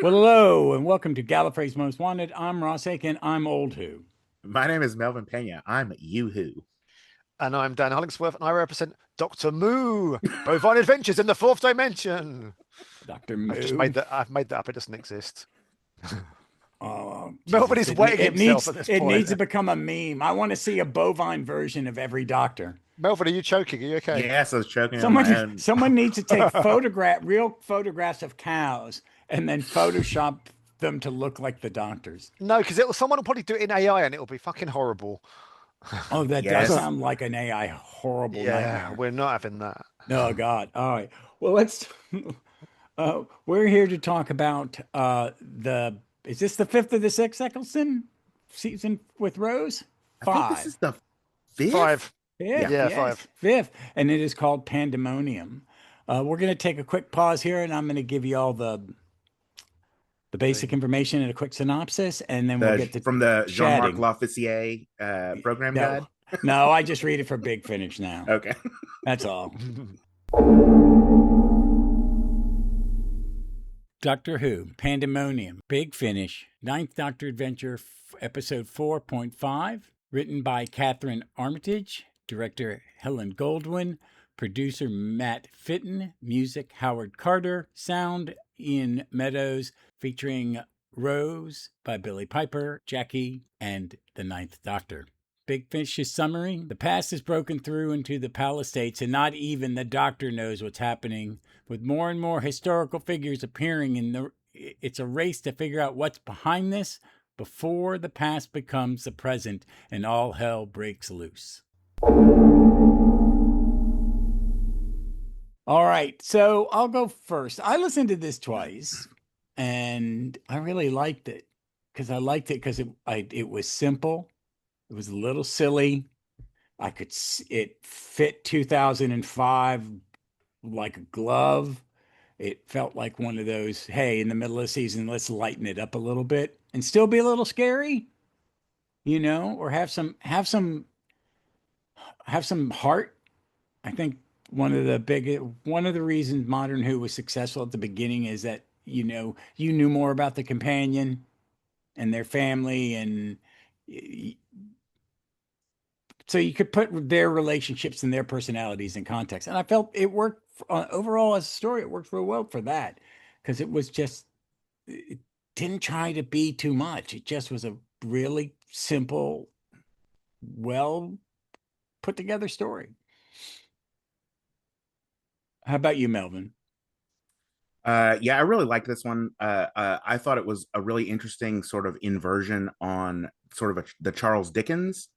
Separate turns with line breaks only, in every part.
Well, hello, and welcome to Gallifrey's Most Wanted. I'm Ross Aiken. I'm Old Who.
My name is Melvin Pena. I'm Yoo-hoo.
And I'm Dan Hollingsworth, and I represent Dr. Moo, Bovine Adventures in the Fourth Dimension.
Dr.
I've just
Moo.
made that. I've made that up. It doesn't exist.
Oh,
Melvin
Jesus.
is wetting himself at this
It
point.
needs to become a meme. I want to see a bovine version of every doctor.
Melvin, are you choking? Are you okay?
Yes, I was choking on
Someone,
my own.
someone needs to take real photographs of cows and then Photoshop them to look like the doctors.
No, because someone will probably do it in AI, and it'll be fucking horrible.
Oh, that does
Yes.
sound like an AI horrible
Yeah,
nightmare.
we're not having that.
Oh, God. All right. Well, let's. We're here to talk about the. Is this the fifth of the sixth Eccleston season with Rose?
I think this
Five.
is the fifth.
Five.
Fifth,
Yeah,
yes,
five.
fifth, and it is called Pandemonium. We're going to take a quick pause here, and I'm going to give you all the basic information and a quick synopsis, and then we'll get to
From the Jean-Marc
chatting.
Lofficier program
No,
guide.
no, I just read it for Big Finish now.
Okay.
That's all. Doctor Who, Pandemonium, Big Finish, Ninth Doctor Adventure, Episode 4.5, written by Catherine Armitage, director Helen Goldwyn, producer Matt Fitton, music Howard Carter, sound Ian Meadows, featuring Rose by Billy Piper, Jackie, and the Ninth Doctor. Big Fish's summary: the past has broken through into the Powell Estates, and not even the Doctor knows what's happening. With more and more historical figures appearing it's a race to figure out what's behind this before the past becomes the present and all hell breaks loose. All right, so I'll go first. I listened to this twice, and I really liked it because it was simple. It was a little silly. It fit 2005 like a glove. It felt like one of those, hey, in the middle of the season, let's lighten it up a little bit and still be a little scary, or have some heart. I think one of the reasons Modern Who was successful at the beginning is that, you knew more about the companion and their family, and so you could put their relationships and their personalities in context. And I felt it worked overall as a story. It worked real well for that because it didn't try to be too much. It just was a really simple, well put together story. How about you, Melvin?
Yeah, I really liked this one. I thought it was a really interesting sort of inversion on sort of the Charles Dickens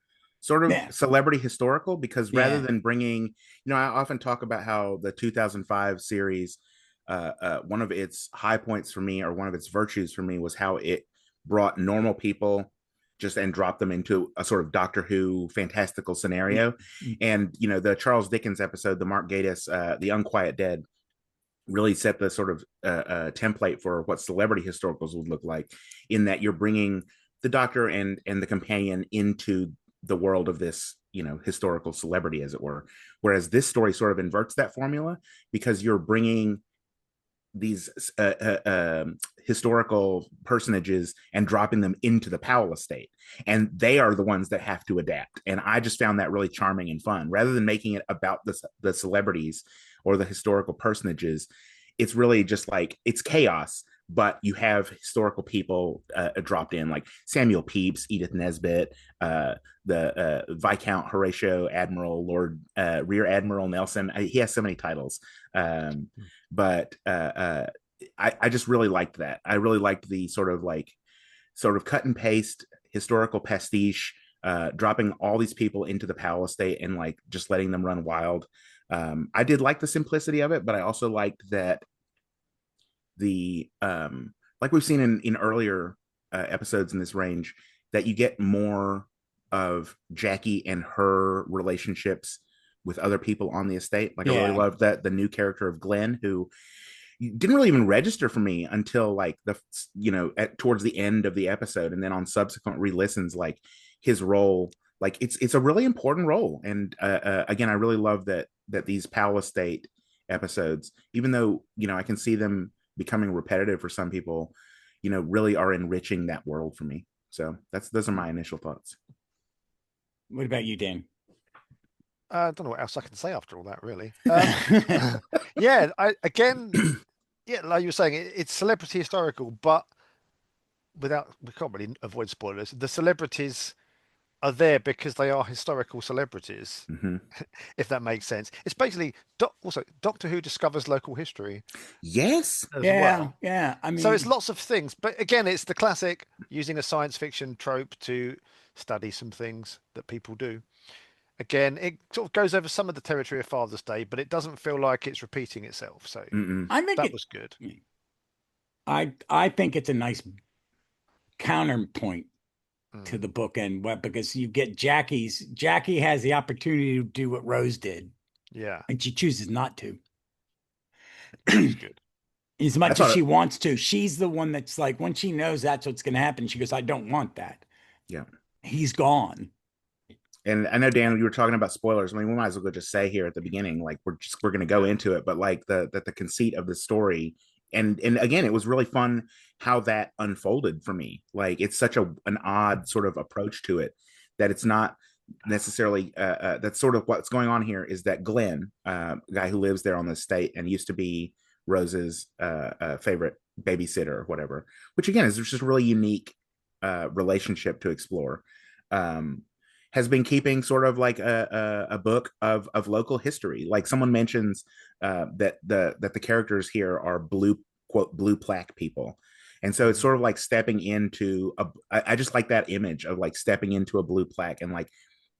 sort of
Yeah,
celebrity historical, because rather
yeah,
than bringing, I often talk about how the 2005 series, one of its high points for me, or one of its virtues for me, was how it brought normal people just and dropped them into a sort of Doctor Who fantastical scenario. And, the Charles Dickens episode, the Mark Gatiss, The Unquiet Dead, really set the sort of template for what celebrity historicals would look like, in that you're bringing the doctor and the companion into the world of this, historical celebrity, as it were. Whereas this story sort of inverts that formula, because you're bringing these historical personages and dropping them into the Powell estate, and they are the ones that have to adapt. And I just found that really charming and fun. Rather than making it about the celebrities or the historical personages, it's really just like, it's chaos, but you have historical people dropped in, like Samuel Pepys, Edith Nesbit, the Viscount Horatio, Admiral, Lord Rear Admiral Nelson. He has so many titles. But I just really liked that. I really liked the sort of cut and paste historical pastiche, dropping all these people into the Powell estate and like just letting them run wild. I did like the simplicity of it, but I also liked that the like we've seen in earlier episodes in this range, that you get more of Jackie and her relationships with other people on the estate. Like, I really
yeah.
loved that the new character of Glenn, who didn't really even register for me until like towards the end of the episode, and then on subsequent re-listens, like his role, like it's a really important role. And again, I really love that these Powell Estate episodes, even though I can see them becoming repetitive for some people, really are enriching that world for me. So those are my initial thoughts.
What about you, Dan?
I don't know what else I can say after all that, really. Yeah, yeah, like you were saying, it's celebrity historical, but we can't really avoid spoilers. The celebrities are there because they are historical celebrities,
Mm-hmm.
if that makes sense. It's basically also Doctor Who discovers local history
Yes.
as
Yeah,
well.
yeah. I
So it's
mean,
lots of things, but again, it's the classic using a science fiction trope to study some things that people do. Again, it sort of goes over some of the territory of Father's Day, but it doesn't feel like it's repeating itself. So
Mm-mm.
I think
that
it.
was good.
I think it's a nice counterpoint to
Mm.
the book, and what because you get Jackie has the opportunity to do what Rose did,
Yeah,
and she chooses not to.
which is good.
As
I
much as
thought,
she wants to, she's the one that's like, when she knows that's what's going to happen, she goes, I don't want that.
yeah.
He's gone.
And I know, Dan, you were talking about spoilers. I mean, we might as well just say here at the beginning, like we're going to go into it, but like the conceit of the story, and again, it was really fun how that unfolded for me. Like it's such an odd sort of approach to it that it's not necessarily that's sort of what's going on here is that Glenn, guy who lives there on the estate and used to be Rose's favorite babysitter or whatever, which again is just a really unique relationship to explore. Um, has been keeping sort of like a book of local history. Like someone mentions that the characters here are blue plaque people, and so it's
Mhm.
sort of like stepping into I just like that image of like stepping into a blue plaque and like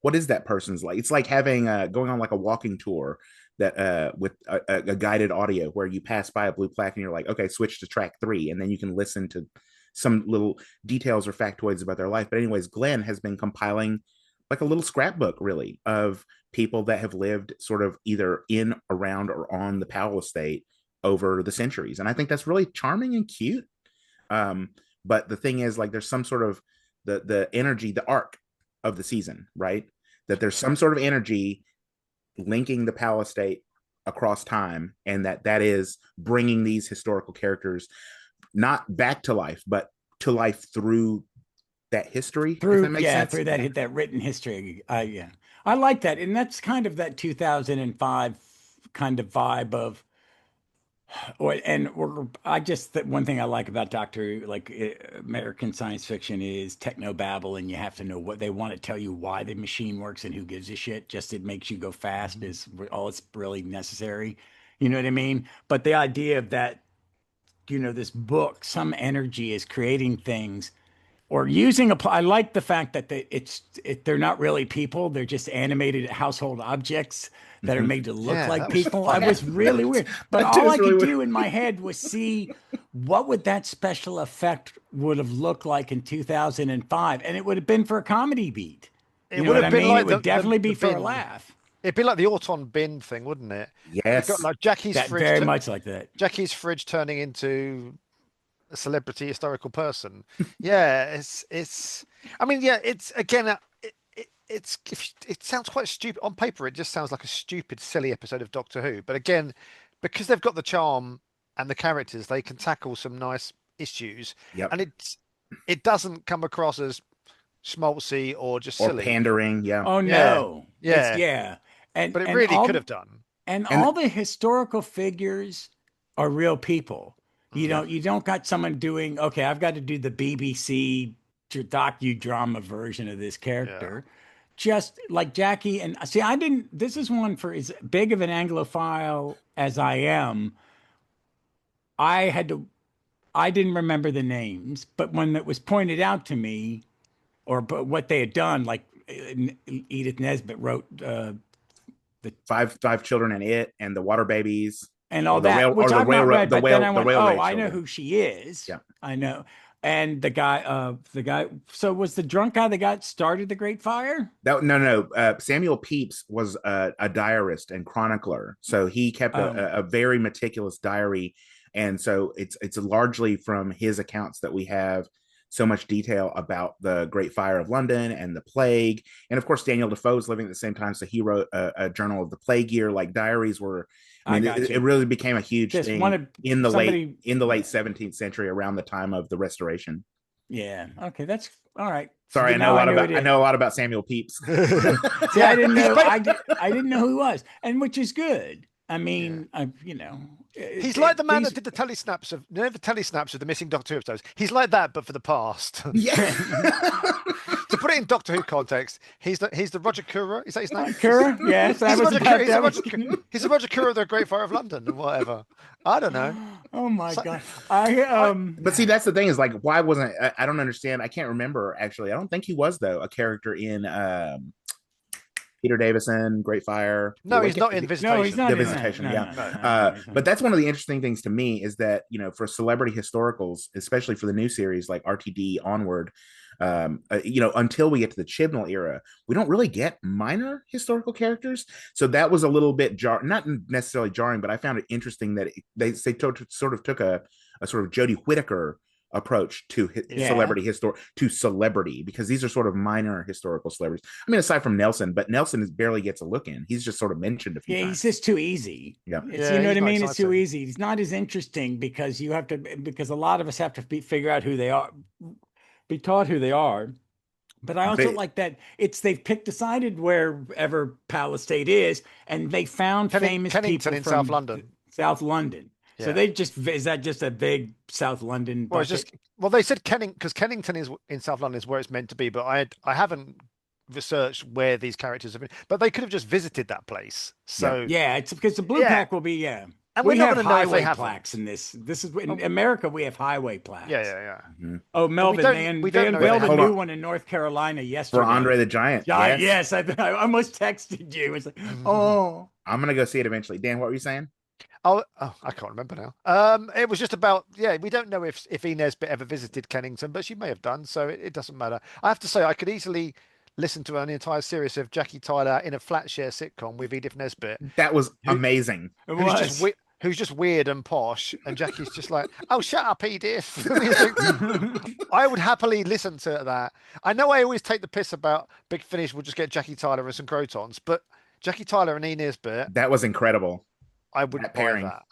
what is that person's like? It's like having going on like a walking tour that with a guided audio where you pass by a blue plaque and you're like, okay, switch to track 3, and then you can listen to some little details or factoids about their life. But anyways, Glenn has been compiling like a little scrapbook really of people that have lived sort of either in, around, or on the Powell estate over the centuries. And I think that's really charming and cute. Um, but the thing is, like, there's some sort of the energy, the arc of the season, right? That there's some sort of energy linking the Powell estate across time, and that is bringing these historical characters not back to life, but to life through that history, if that makes sense.
Through that written history. Yeah, I like that, and that's kind of that 2005 kind of vibe of. I just that one thing I like about American science fiction is techno babble, and you have to know what they want to tell you, why the machine works, and who gives a shit. Just it makes you go fast
Mhm.
is all it's really necessary. You know what I mean? But the idea of that, this book, some energy is creating things or using I like the fact that they're not really people; they're just animated household objects that are
Mm-hmm.
made to look
Yeah,
like
that was
people. I
funny.
was really weird, but
That
all
is
I
really
could
weird.
do in my head was see what would that special effect would have looked like in 2005, and it would have been for a comedy beat. You
It
know
would
what
have
I
been
mean? It
like
would definitely
the
be for a
bin.
laugh.
It'd be like the Auton bin thing, wouldn't it? You got
Yes.
like Jackie's
That
fridge,
very much like that.
Jackie's fridge turning into a celebrity historical person. Yeah, it's. I mean, yeah, it's again. It sounds quite stupid on paper. It just sounds like a stupid, silly episode of Doctor Who. But again, because they've got the charm and the characters, they can tackle some nice issues,
Yep.
and it doesn't come across as schmaltzy or just
Or
silly.
pandering. Yeah.
Oh
Yeah,
no, it's
yeah,
yeah, and
but it
and
really could
all
have done.
And
And
all the historical figures are real people.
Mm.
yeah.
You don't got someone doing, okay, I've got to do the BBC docudrama version of this
Yeah.
character. Just like Jackie and see, I didn't, this is one for as big of an Anglophile as I am. I had to, I didn't remember the names, but when it was pointed out to me, or but what they had done, like Edith Nesbit wrote the
Five children and it and the water babies
and all that, which I've not read. But then I
the
went, oh,
railway
I know
children.
who she is.
Yeah.
I know. And the guy. So was the drunk guy that got started the Great Fire?
That no. Samuel Pepys was a diarist and chronicler, so he kept
Um,
a very meticulous diary, and so it's largely from his accounts that we have so much detail about the Great Fire of London and the plague. And of course, Daniel Defoe is living at the same time, so he wrote a journal of the plague year. Like diaries were, I mean, it really became a huge
Just
thing in the late 17th century, around the time of the Restoration.
Yeah. Okay, that's all right.
Sorry, I know a lot about Samuel Pepys.
See, I didn't know. I didn't know who he was, and which is good. I mean,
he's like the man that did the telesnaps of the missing Doctor Who episodes. He's like that, but for the past.
Yeah.
To put it in Doctor Who context, he's the Roger Kura. Is that his name?
Kura? Yes,
he's the Roger Kura of the Great Fire of London, or whatever. I don't know.
Oh my god!
But see, that's the thing is like, why wasn't I don't understand. I can't remember actually. I don't think he was though a character in Peter Davison, Great Fire.
No, he's not in Visitation.
No, he's not
the Visitation.
No,
but that's one of the interesting things to me is that, you know, for celebrity historicals, especially for the new series like RTD onward, you know, until we get to the Chibnall era, we don't really get minor historical characters. So that was a little bit not necessarily jarring, but I found it interesting that they sort of took a sort of Jodie Whittaker approach to celebrity, because these are sort of minor historical celebrities. I mean, aside from Nelson, but Nelson barely gets a look in. He's just sort of mentioned a few times.
He's just too easy.
Yeah,
you know what I mean? It's too easy. He's not as interesting because a lot of us have to figure out who they are, be taught who they are. But I also like that they've decided wherever Powell Estate is, and they found famous people
in
from
South London.
South London. Yeah. So is that just a big South London bucket?
Well, they said because Kennington is in South London is where it's meant to be, but I haven't researched where these characters have been, but they could have just visited that place. So
yeah, it's because the blue pack will be
and we have highway
plaques in this. This is in America. We have highway plaques.
Yeah.
Mm-hmm.
Oh, Melvin, they unveiled a new one in North Carolina yesterday
for Andre the Giant.
Yes, I almost texted you. It's like, oh,
I'm gonna go see it eventually. Dan, what were you saying?
Oh, I can't remember now. It was just about, we don't know if Inez ever visited Kennington, but she may have done, so it doesn't matter. I have to say, I could easily listen to an entire series of Jackie Tyler in a flat share sitcom with Edith Nesbit.
That was amazing.
Who's just weird and posh, and Jackie's just like, oh, shut up, Edith. I would happily listen to that. I know I always take the piss about Big Finish will just get Jackie Tyler and some Crotons, but Jackie Tyler and Inez Nesbit.
That was incredible.
I would buy that.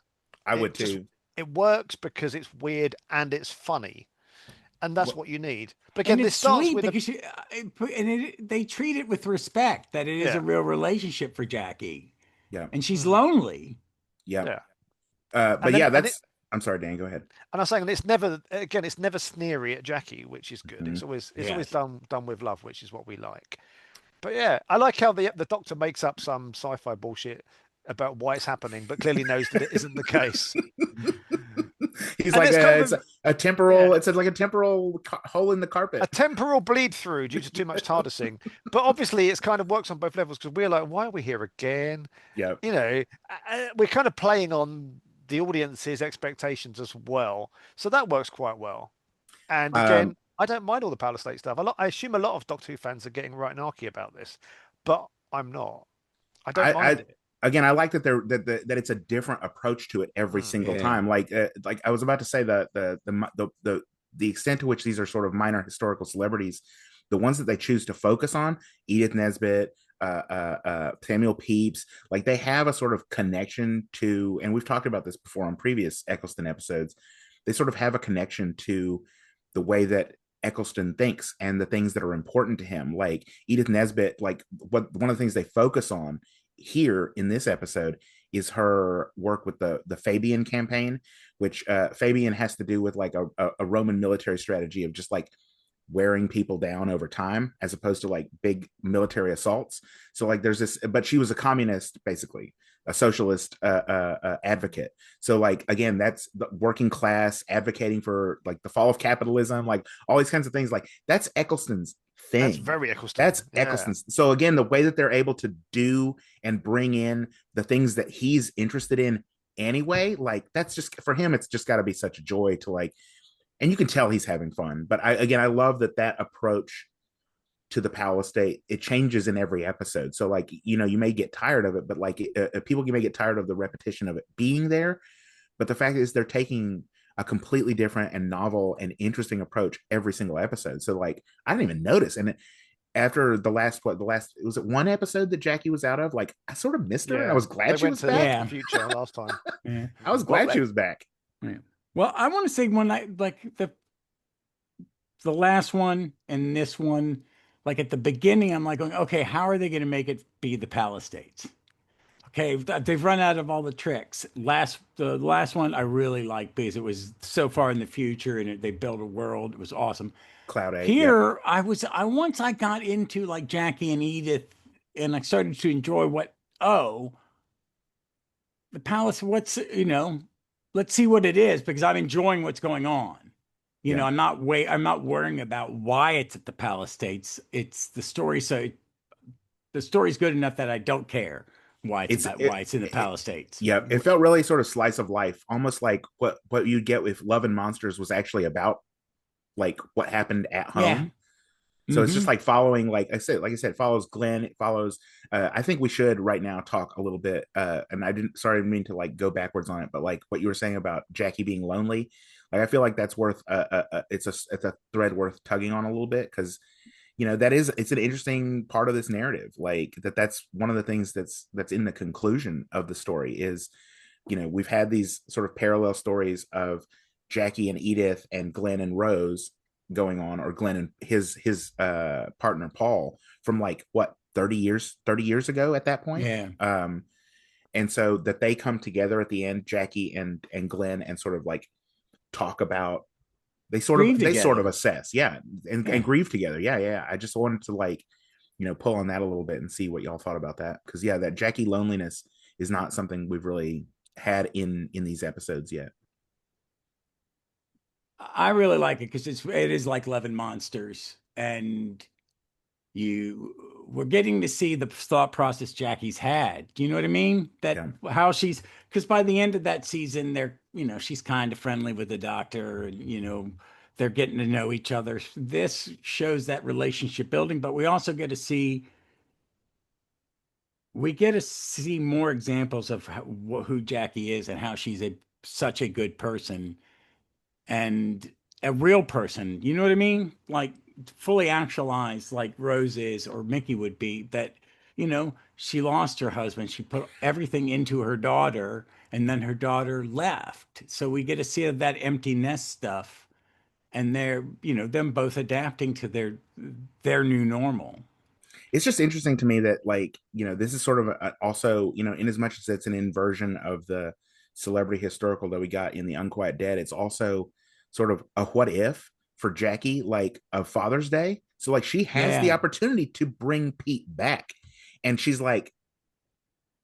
I would too.
It works because it's weird and it's funny, and that's what you need. But again, this starts with
they treat it with respect that it is a real relationship for Jackie.
Yeah,
and she's lonely.
Yeah. I'm sorry, Dan. Go ahead.
And I'm saying it's never sneery at Jackie, which is good. Mm-hmm. It's always done with love, which is what we like. But yeah, I like how the Doctor makes up some sci-fi bullshit about why it's happening, but clearly knows that it isn't the case.
He's like it's a temporal. It's like a temporal hole in the carpet.
A temporal bleed through due to too much TARDISing. But obviously, it's kind of works on both levels because we're like, why are we here again?
Yeah,
you know, we're kind of playing on the audience's expectations as well, so that works quite well. And again, I don't mind all the Powell Estate stuff. I assume a lot of Doctor Who fans are getting right narky about this, but I'm not. I don't mind it.
Again, I like that that it's a different approach to it every single time. Like I was about to say, the extent to which these are sort of minor historical celebrities, the ones that they choose to focus on, Edith Nesbit, Samuel Pepys, like they have a sort of connection to, and we've talked about this before on previous Eccleston episodes. They sort of have a connection to the way that Eccleston thinks and the things that are important to him. Like Edith Nesbit, like one of the things they focus on here in this episode is her work with the Fabian campaign, which Fabian has to do with like a Roman military strategy of just like wearing people down over time as opposed to like big military assaults. So like there's this, but she was a communist, basically a socialist advocate. So like, again, that's the working class advocating for like the fall of capitalism, like all these kinds of things. Like that's Eccleston's thing.
That's very Eccleston.
That's Eccleston's. So again, the way that they're able to do and bring in the things that he's interested in anyway, like that's just for him, it's just got to be such a joy to like, and you can tell he's having fun. But I love that approach to the Powell Estate, it changes in every episode. So like, you know, you may get tired of it, but like people may get tired of the repetition of it being there. But the fact is they're taking a completely different and novel and interesting approach every single episode. So like I didn't even notice. And after the last was it one episode that Jackie was out of? Like I sort of missed her and I
Yeah,
was
they
glad she
went
was
to
back.
Yeah.
the future last time.
Yeah.
I was
Well,
glad she was back.
yeah. Well, I want to say when I like the last one and this one, like at the beginning, I'm like going, okay, how are they going to make it be the Powell Estates? Okay, they've run out of all the tricks. The last one I really liked because it was so far in the future and they built a world. It was awesome.
Cloud Eight. Yep.
Here, I once I got into like Jackie and Edith, and I started to enjoy the palace. Let's see what it is because I'm enjoying what's going on.
Yeah.
I'm not worrying about why it's at the Palace States. It's the story. So the story's good enough that I don't care
It's
why it's in the Palace States.
Yeah, it felt really sort of slice of life, almost like what you'd get if Love and Monsters was actually about like what happened at
Yeah.
home. So it's just
Hmm.
like following, like I said, follows Glenn. It follows. I think we should right now talk a little bit. And I didn't. Sorry, I didn't mean to like go backwards on it, but like what you were saying about Jackie being lonely, like I feel like that's worth. It's a thread worth tugging on a little bit because it's an interesting part of this narrative. Like that's one of the things that's in the conclusion of the story is, we've had these sort of parallel stories of Jackie and Edith and Glenn and Rose going on, or Glenn and his partner Paul from like what 30 years ago at that point.
Yeah.
And so that they come together at the end, Jackie and Glenn, and sort of like talk about
Grieve
they sort of
together.
assess, yeah,
Yeah.
and grieve together, yeah. I just wanted to like pull on that a little bit and see what y'all thought about that, because yeah, that Jackie loneliness is not something we've really had in these episodes yet.
I really like it because it is like Love and Monsters, and we're getting to see the thought process Jackie's had. Do you know what I mean? That
Yeah.
how she's because by the end of that season, she's kind of friendly with the doctor, and they're getting to know each other. This shows that relationship building, but we get to see more examples of who Jackie is and how she's such a good person and a real person. You know what I mean? Like fully actualized, like Rose is or Mickey would be. That she lost her husband. She put everything into her daughter, and then her daughter left. So we get to see that empty nest stuff, and they're them both adapting to their new normal.
It's just interesting to me that like this is sort of also in as much as it's an inversion of the celebrity historical that we got in the Unquiet Dead, it's also sort of a what if for Jackie, like of Father's Day. So like she has the
Yeah,
opportunity to bring Pete back, and she's like,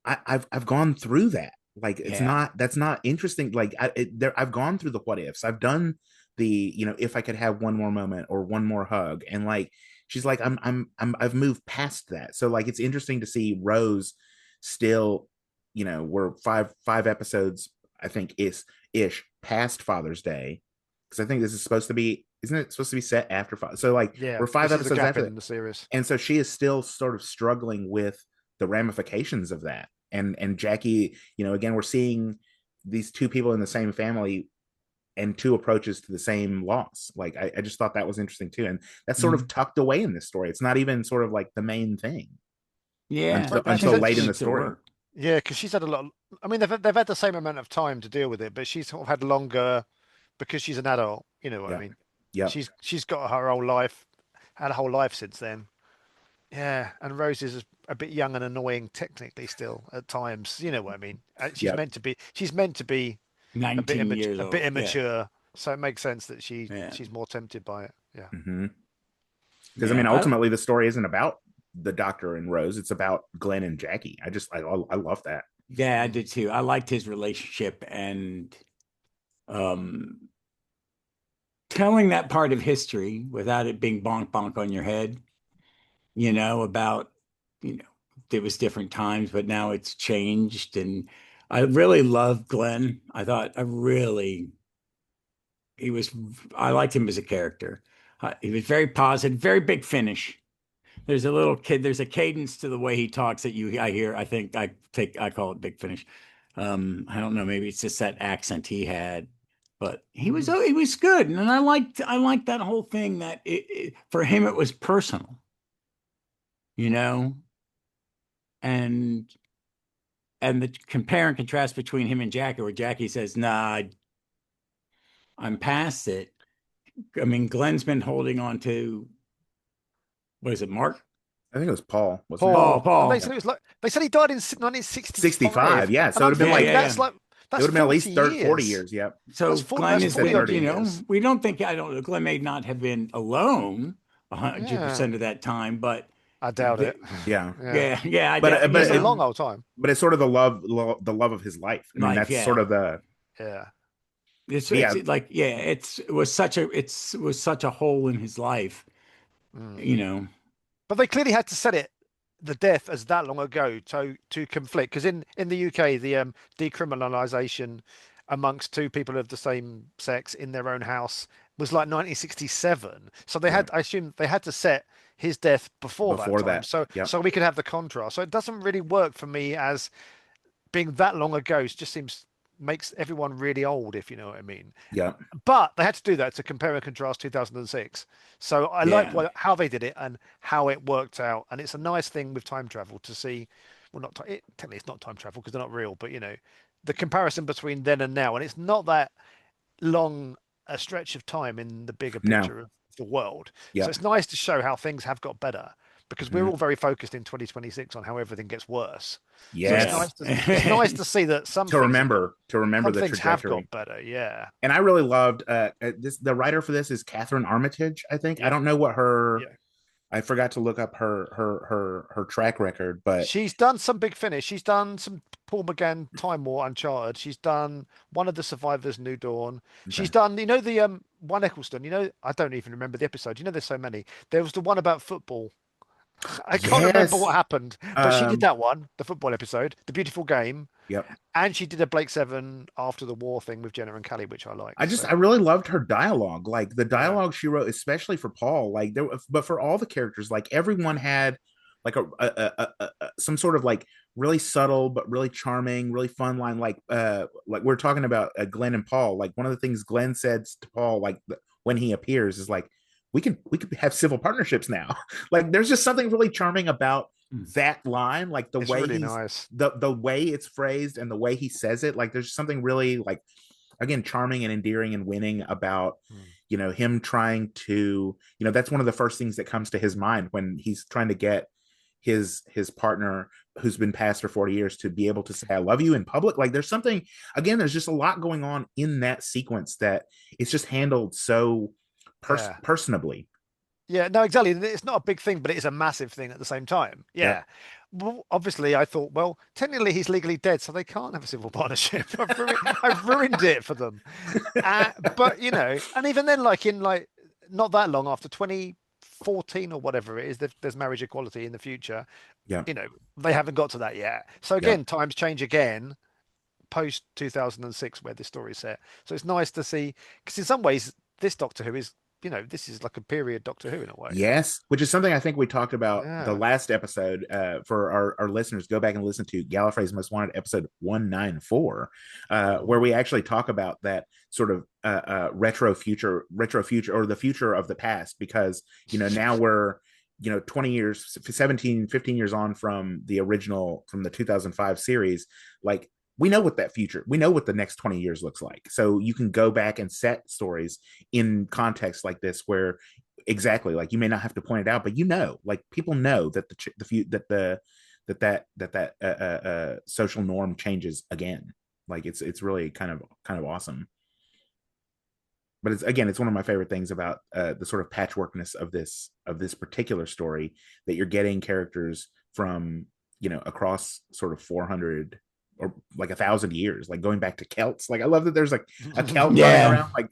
I've gone through that. Like
yeah.
that's not interesting. Like I've gone through the what ifs. I've done the if I could have one more moment or one more hug, and like she's like I've moved past that. So like it's interesting to see Rose still, we're five episodes I think is ish past Father's Day, because I think this is supposed to be, isn't it supposed to be set after Father? So like
Yeah,
we're five
this is the
episodes
gap
after that,
in the series.
and so she is still sort of struggling with the ramifications of that. And Jackie, again, we're seeing these two people in the same family and two approaches to the same loss. Like I just thought that was interesting too, and that's sort of
Mhm.
tucked away in this story. It's not even sort of like the main thing
Yeah,
until
Well,
I
she's
until
think
had,
it
late in the
makes it
story.
work.
yeah, because she's had a lot. I mean, they've had the same amount of time to deal with it, but she's sort of had longer because she's an adult. You know what I
Yeah.
mean?
Yep.
She's got her whole life, had a whole life since then. Yeah, and Rose is a bit young and annoying technically still at times. You know what I mean? She's
Yep.
meant to be. She's meant to be
19 years
a bit
old. Yeah,
immature. So it makes sense that
yeah,
she's more tempted by it. Yeah.
Mm-hmm. Because I
yeah.
mean, ultimately, the story isn't about the Doctor and Rose; it's about Glenn and Jackie. I love that.
Yeah, I
Mm.
did too. I liked his relationship and um telling that part of history without it being bonk bonk on your head, about, you know, there was different times, but now it's changed. And I really loved Glenn. He was, I liked him as a character. He was very positive, very big finish. There's a cadence to the way he talks that I hear, I call it big finish. I don't know, maybe it's just that accent he had. But he was good, and I liked that whole thing that for him it was personal, you know, and the compare and contrast between him and Jackie, where Jackie says, "Nah, I'm past it." I mean, Glenn's been holding on to, what is it, Mark?
I think it was Paul. Wasn't it?
Paul.
And they said it was like they said he died in 1965.
65, yeah. So
and
it would have been like
that's like
it would have been at least
40
40
years.
years. Yep.
So Glenn is,
40
you know,
years.
we don't think, I don't know, Glenn may not have been alone 100% of that time, but
I doubt it.
Yeah.
Yeah.
But
it's a long old time.
But it's sort of the love of his life. I mean, that's sort of the
It's like it was such a hole in his life, you know.
But they clearly had to set the death as that long ago to conflict, because in the UK the decriminalization amongst two people of the same sex in their own house was like 1967. So they had, I assume they had to set his death before that time. So we could have the contrast. So it doesn't really work for me as being that long ago. It just makes everyone really old, if you know what I mean.
Yeah.
But they had to do that to compare and contrast 2006. So I like how they did it and how it worked out. And it's a nice thing with time travel to see. Well, technically it's not time travel because they're not real, but you know, the comparison between then and now. And it's not that long a stretch of time in the bigger picture of the world. So it's nice to show how things have got better, because we're all very focused in 2026 on how everything gets worse.
Yes.
So it's nice to see that some
to remember the
things
trajectory
have got better. Yeah.
And I really loved the writer for this is Catherine Armitage, I think. I don't know what her I forgot to look up her track record, but
she's done some Big Finish. She's done some Paul McGann Time War Uncharted. She's done one of the Survivors New Dawn. She's done, you know, the one Eccleston, you know, I don't even remember the episode. You know, there's so many. There was the one about football. I can't remember what happened, but she did that one, the football episode, The Beautiful Game.
Yep.
And she did a Blake Seven After the War thing with Jenna and Kelly, which I like.
I really loved her dialogue, like the dialogue she wrote, especially for Paul. Like but for all the characters, like everyone had like a some sort of like really subtle but really charming, really fun line. Like we're talking about Glenn and Paul. Like one of the things Glenn said to Paul, like when he appears, is like, we could have civil partnerships now. Like there's just something really charming about that line, like the way
really nice.
the way it's phrased and the way he says it. Like there's something really, like, again, charming and endearing and winning about you know, him trying to, you know, that's one of the first things that comes to his mind when he's trying to get his partner who's been past for 40 years to be able to say I love you in public. Like there's something, again, there's just a lot going on in that sequence that it's just handled so personably.
Yeah, no, exactly. It's not a big thing, but it is a massive thing at the same time. Yeah. Well, obviously, I thought, well, technically he's legally dead, so they can't have a civil partnership. I've ruined it for them. But, you know, and even then, like in not that long after 2014 or whatever it is, there's marriage equality in the future.
Yeah.
You know, they haven't got to that yet. So again, times change again post 2006 where this story is set. So it's nice to see, because in some ways, this Doctor Who is, you know, this is like a period Doctor Who in a way.
Yes, which is something I think we talked about the last episode. For our listeners, go back and listen to Gallifrey's Most Wanted episode 194, where we actually talk about that sort of retro future, or the future of the past, because, you know, now we're, you know, 20 years, 15 years on from the original, from the 2005 series. Like, we know what the next 20 years looks like. So you can go back and set stories in context like this, where exactly, like, you may not have to point it out, but you know, like, people know that that social norm changes again. Like it's really kind of awesome. But it's one of my favorite things about the sort of patchworkness of this particular story, that you're getting characters from, you know, across sort of 400 or like 1,000 years, like going back to Celts. Like I love that there's like a Celt running around, like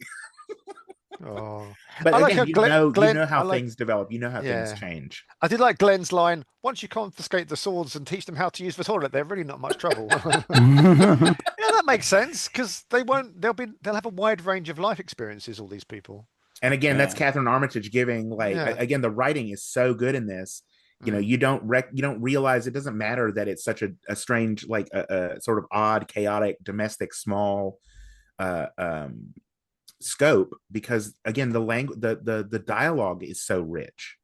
but again, like you know how things develop, you know how things change.
I did like Glenn's line, once you confiscate the swords and teach them how to use the toilet, they're really not much trouble. Yeah, that makes sense, because they'll have a wide range of life experiences, all these people.
And again, that's Catherine Armitage giving, like, again, the writing is so good in this. You know, you don't realize, it doesn't matter that it's such a strange, like a sort of odd, chaotic, domestic, small scope because again the language the dialogue is so rich.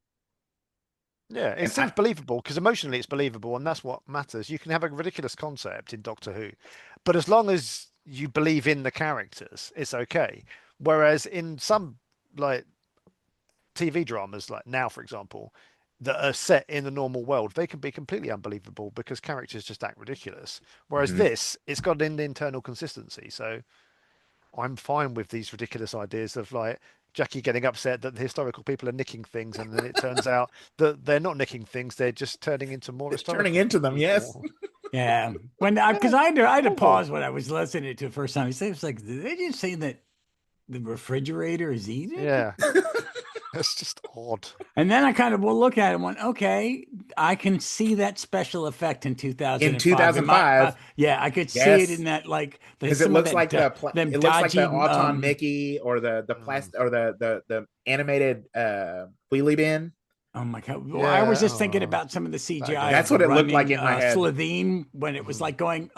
Yeah, it
And
seems believable because emotionally it's believable, and that's what matters. You can have a ridiculous concept in Doctor Who, but as long as you believe in the characters, it's okay. Whereas in some like TV dramas, like now, for example, that are set in the normal world, they can be completely unbelievable because characters just act ridiculous. Whereas
Mhm.
this, it's got an internal consistency. So I'm fine with these ridiculous ideas of like Jackie getting upset that the historical people are nicking things, and then it turns out that they're not nicking things; they're just turning into more
It's turning
historical
into them, yes.
people.
Yeah, when
Yeah,
because I had to
normal.
pause when I was listening to it the first time. It was like, did they just say that the refrigerator is eating?
Yeah, it's just odd.
And then I kind of will look at it and went, okay, I can see that special effect in
In
2005. In my,
2005,
yeah, I could see it in
yes,
that, like
because it
some of
looks
that
like
them
it looks like the
dodgy.
Auton Mickey or the
Mm.
plastic or the animated wheelie bin.
Oh my God. Well, I was
Yeah,
just thinking
oh,
about some of the
that
CGI of
That's
again.
the
what it looked like
running
in my head,
Slovene when it was
Mhm.
like going,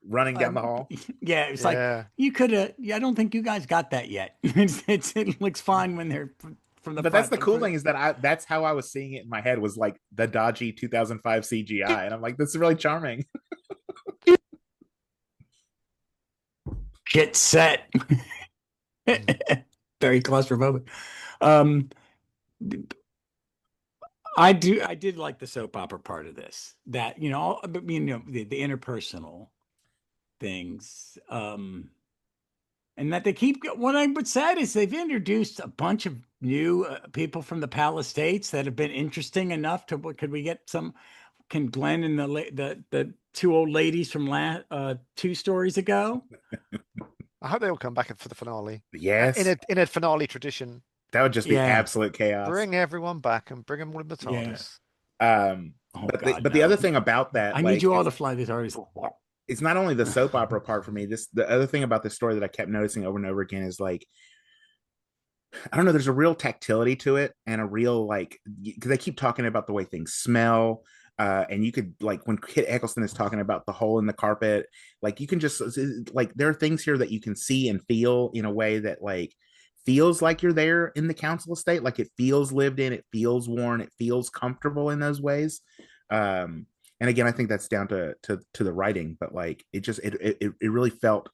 running down the
um,
hall.
yeah, it was like
Yeah.
you could have. Yeah, I don't think you guys got that yet. It looks fine when they're from the
But that's
front,
the
but
cool thing is that that's how I was seeing it in my head was like the dodgy 2005 CGI, and I'm like, this is really charming.
get set.
Mm.
Very claustrophobic. Um, I did like the soap opera part of this. That the interpersonal things. And that they keep. What I would say is they've introduced a bunch of new people from the Powell Estates that have been interesting enough to. Could we get some? Can Glenn and the two old ladies from two stories ago?
I hope they all come back for the finale. In
Yes,
a finale tradition,
that would just be
Yeah,
absolute chaos.
bring everyone back and bring them all in the
yeah.
TARDIS.
Oh
But
God,
the other
no!
thing about that,
I need
like,
you all to fly this artist.
it's not only the soap opera part for me. The other thing about this story that I kept noticing over and over again is like I don't know. There's a real tactility to it, and a real like because they keep talking about the way things smell. And you could like when Kit Eccleston is talking about the hole in the carpet, like you can just like there are things here that you can see and feel in a way that like feels like you're there in the council estate. Like it feels lived in, it feels worn, it feels comfortable in those ways. And again, I think that's down to the writing, but like it just it really felt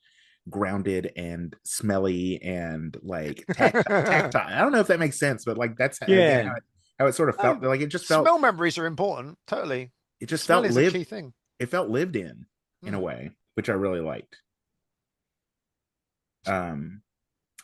grounded and smelly and like tactile. I don't know if that makes sense, but like that's again
Yeah.
how it sort of felt.
Oh,
Like it just felt
Smell memories are important. Totally.
it just
Smell
felt
is a
lived.
key thing.
It felt lived in a
Mm.
way, which I really liked. Um,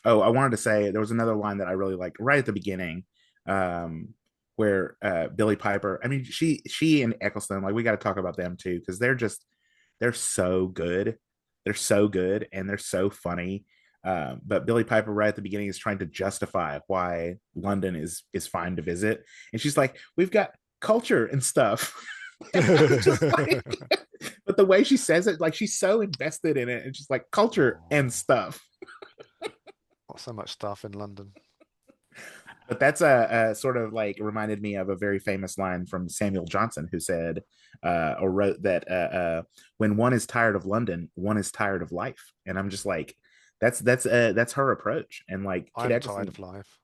oh, I wanted to say there was another line that I really liked right at the beginning, um, where Billy Piper. I mean, she and Eccleston, like we got to talk about them too because they're so good. They're so good and they're so funny. But Billy Piper right at the beginning is trying to justify why London is fine to visit, and she's like, "We've got culture and stuff." And I was just like, but the way she says it, like she's so invested in it, and she's like, "Culture and stuff."
Got so much stuff in London.
But that's a sort of like reminded me of a very famous line from Samuel Johnson, who said or wrote that when one is tired of London, one is tired of life. And I'm just like, that's her approach. And like Kid
I'm tired
Eccleston,
of life.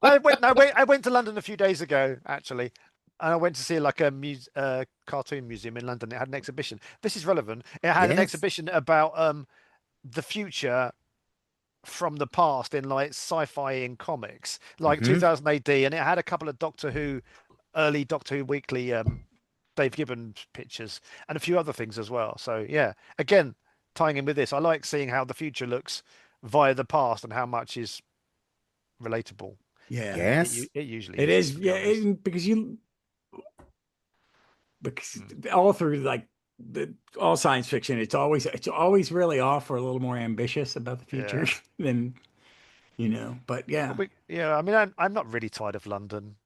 I went to London a few days ago, actually. And I went to see like a cartoon museum in London. It had an exhibition. This is relevant. It had an
yes,
exhibition about the future from the past in like sci-fi in comics, like
mm-hmm.
2000 AD, and it had a couple of early Doctor Who weekly Dave Gibbons pictures and a few other things as well. So yeah, again, tying in with this, I like seeing how the future looks via the past and how much is relatable.
Yeah.
Yes,
It usually
It
isn't,
is.
to be
Yeah,
honest.
because
Mm.
all through like all science fiction, it's always really off or a little more ambitious about the future
Yeah.
than But yeah,
Yeah, I mean, I'm not really tired of London.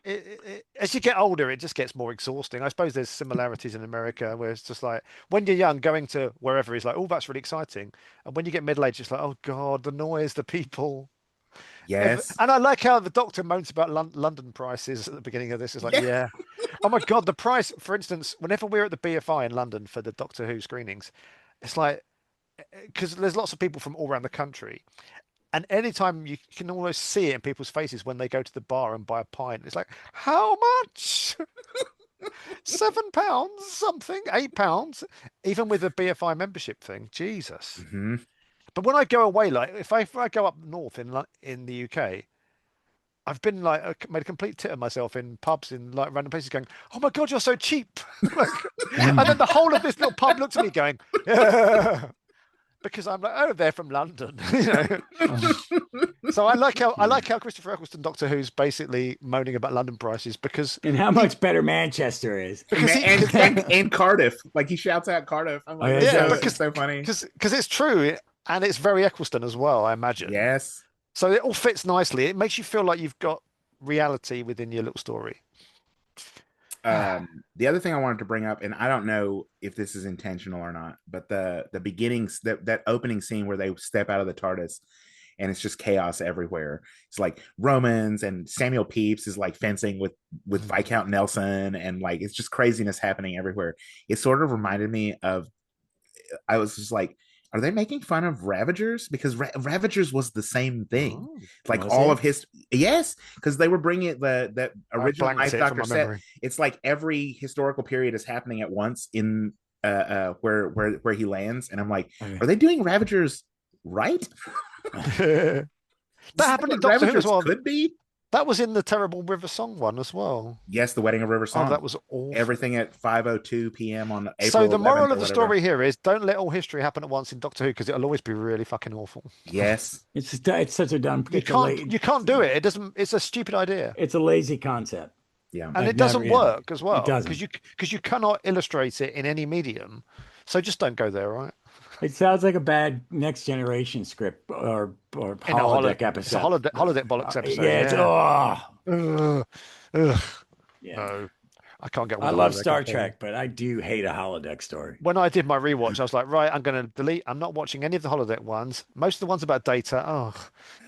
As you get older, it just gets more exhausting. I suppose there's similarities in America where it's just like when you're young, going to wherever is like, oh, that's really exciting. And when you get middle aged, it's like, oh God, the noise, the people.
yes,
And I like how the doctor moans about London prices at the beginning of this. It's like,
yeah,
yeah. Oh my God, the price, for instance, whenever we're at the BFI in London for the Doctor Who screenings, it's like because there's lots of people from all around the country. And anytime you can almost see it in people's faces when they go to the bar and buy a pint, it's like, how much? £7 something, £8, even with a BFI membership thing. Jesus.
Mhm.
But when I go away, like if I go up north in the UK, I've been like made a complete tit of myself in pubs in like random places, going, "Oh my God, you're so cheap!" Like, and then the whole of this little pub looked at me, going, "Yeah," because I'm like, "Oh, they're from London," you know. So I like how Christopher Eccleston, Doctor Who's basically moaning about London prices because
And how much better Manchester is.
And Cardiff, like he shouts out Cardiff. I'm like,
yeah,
it's so funny.
Because it's true, and it's very Eccleston as well, I imagine.
Yes.
So it all fits nicely. It makes you feel like you've got reality within your little story.
The other thing I wanted to bring up, and I don't know if this is intentional or not, but the beginnings, that opening scene where they step out of the TARDIS and it's just chaos everywhere. It's like Romans and Samuel Pepys is like fencing with Viscount Nelson, and like it's just craziness happening everywhere. It sort of reminded me of, I was just like, are they making fun of Ravagers? Because Ravagers was the same thing.
Oh,
like all of his, yes, because they were bringing that original Ninth Doctor set.
Memory.
It's like every historical period is happening at once in where he lands, and I'm like, are they doing Ravagers right?
That happened in Doctor Who as well.
Could be.
That was in the Terrible River Song one as well.
Yes, the Wedding of River Song.
Oh, that was awful.
Everything at 5:02 p.m. on April.
So the moral of the story here is: don't let all history happen at once in Doctor Who, because it'll always be really fucking awful.
Yes,
it's such a dumb.
You can't do it. It doesn't. It's a stupid idea.
It's a lazy concept.
Yeah,
and it doesn't work as well. It doesn't, because you cannot illustrate it in any medium. So just don't go there, right?
It sounds like a bad Next Generation script or holodeck episode.
It's a holodeck bollocks episode.
Yeah.
No, I can't get.
I love Star Trek, but I do hate a holodeck story.
When I did my rewatch, I was like, right, I'm going to delete. I'm not watching any of the holodeck ones. Most of the ones about Data. Oh,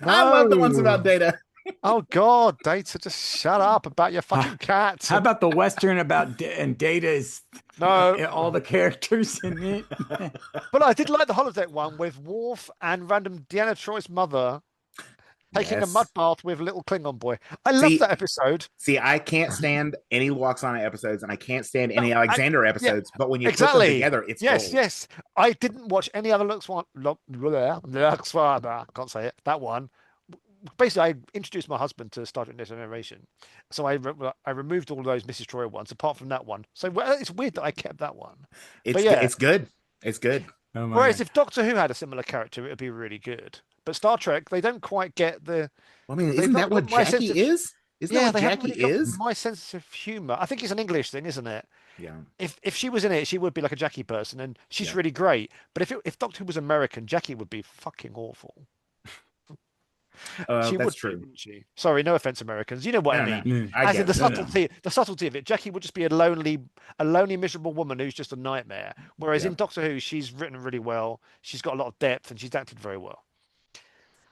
no. I love the ones about Data.
Oh God, Data, just shut up about your fucking cat.
How about the Western about and Data's?
No,
all the characters in it.
But I did like the holodeck one with Worf and random Deanna Troy's mother taking a mud bath with a little Klingon boy. I love that episode.
See, I can't stand any Loxana episods, and I can't stand any Alexander episodes. But when you put them together, it's gold.
Yes. I didn't watch any other Loxana. Can't say it. That one. Basically, I introduced my husband to Star Trek Next Generation, so I removed all those Mrs. Troy ones, apart from that one. So it's weird that I kept that one.
It's good. It's good.
Oh
Whereas if Doctor Who had a similar character, it would be really good. But Star Trek, they don't quite get the.
Well, I mean, isn't that what Jackie is? Isn't that what Jackie is?
My sense of humor. I think it's an English thing, isn't it?
Yeah.
If she was in it, she would be like a Jackie person, and she's really great. But if Doctor Who was American, Jackie would be fucking awful.
That's true.
Wouldn't she? Sorry, no offense, Americans. You know what I mean.
I get
the subtlety of it. Jackie would just be a lonely, miserable woman who's just a nightmare. Whereas in Doctor Who, she's written really well. She's got a lot of depth, and she's acted very well.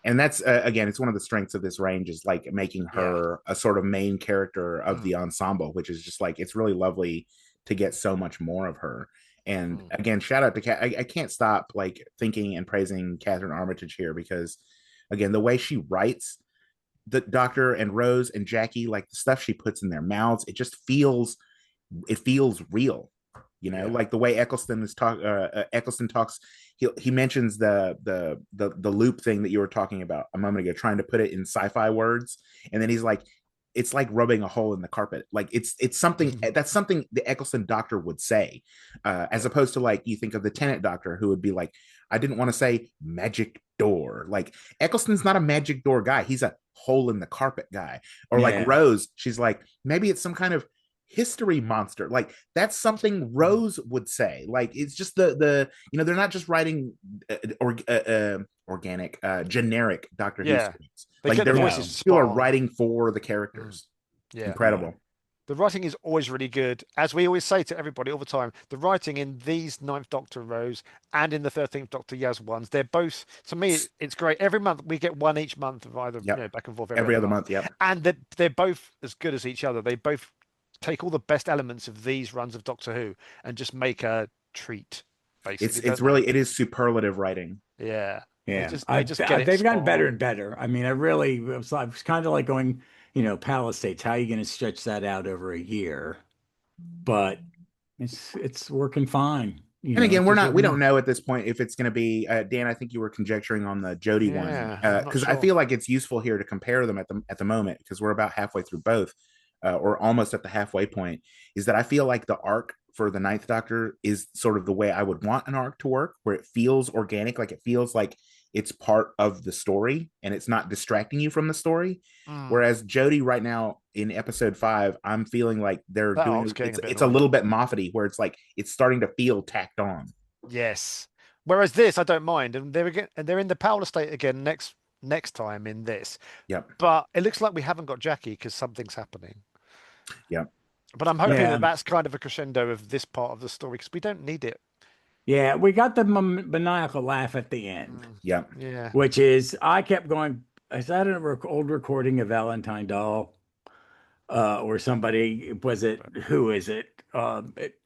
And that's again, it's one of the strengths of this range, is like making her a sort of main character of the ensemble, which is just like, it's really lovely to get so much more of her. And again, shout out to I can't stop like thinking and praising Catherine Armitage here, because again, the way she writes the Doctor and Rose and Jackie, like the stuff she puts in their mouths, it just feels real, you know, like the way Eccleston talks. He mentions the loop thing that you were talking about a moment ago, trying to put it in sci-fi words, and then he's like, it's like rubbing a hole in the carpet. Like it's something that's something the Eccleston Doctor would say, as opposed to like, you think of the Tennant Doctor, who would be like, I didn't want to say magic door. Like Eccleston's not a magic door guy. He's a hole in the carpet guy. Or like Rose, she's like, maybe it's some kind of history monster. Like that's something Rose would say. Like it's just the you know, they're not just writing organic generic Doctor Who scripts. Like people are writing for the characters. Incredible.
The writing is always really good. As we always say to everybody all the time, the writing in these Ninth Doctor Rose and in the 13th Doctor Yaz ones, they're both, to me, it's great. Every month we get one each month of either back and forth.
Every other month,
and they're both as good as each other. They both take all the best elements of these runs of Doctor Who and just make a treat. basically.
It's really, it is superlative writing.
Yeah.
Yeah,
They just get it
they've gotten
spot
better
on.
and better. I mean, I was kind of like going, Powell Estates. How are you going to stretch that out over a year? But it's working fine.
And again,
Just
we
working.
don't know at this point if it's going to be Dan. I think you were conjecturing on the Jody one
Yeah, I'm not
because I
sure.
feel like it's useful here to compare them at the moment because we're about halfway through both, or almost at the halfway point. Is that I feel like the arc for the Ninth Doctor is sort of the way I would want an arc to work, where it feels organic, like it feels like it's part of the story and it's not distracting you from the story.
Mm,
Whereas Jody right now in episode 5, I'm feeling like they're
that
doing
arc's getting a bit
it's a
annoying.
little bit Moffat-y, where it's like it's starting to feel tacked on.
Yes. Whereas this, I don't mind, and they're in the Powell Estate again next time in this.
Yep.
But it looks like we haven't got Jackie because something's happening.
Yep.
But I'm hoping
Yeah,
that that's kind of a crescendo of this part of the story because we don't need it.
yeah. We got the maniacal laugh at the end,
Yep.
Yeah.
which is I kept going. Is that an old recording of Valentine Doll? Or somebody, was it, who is it?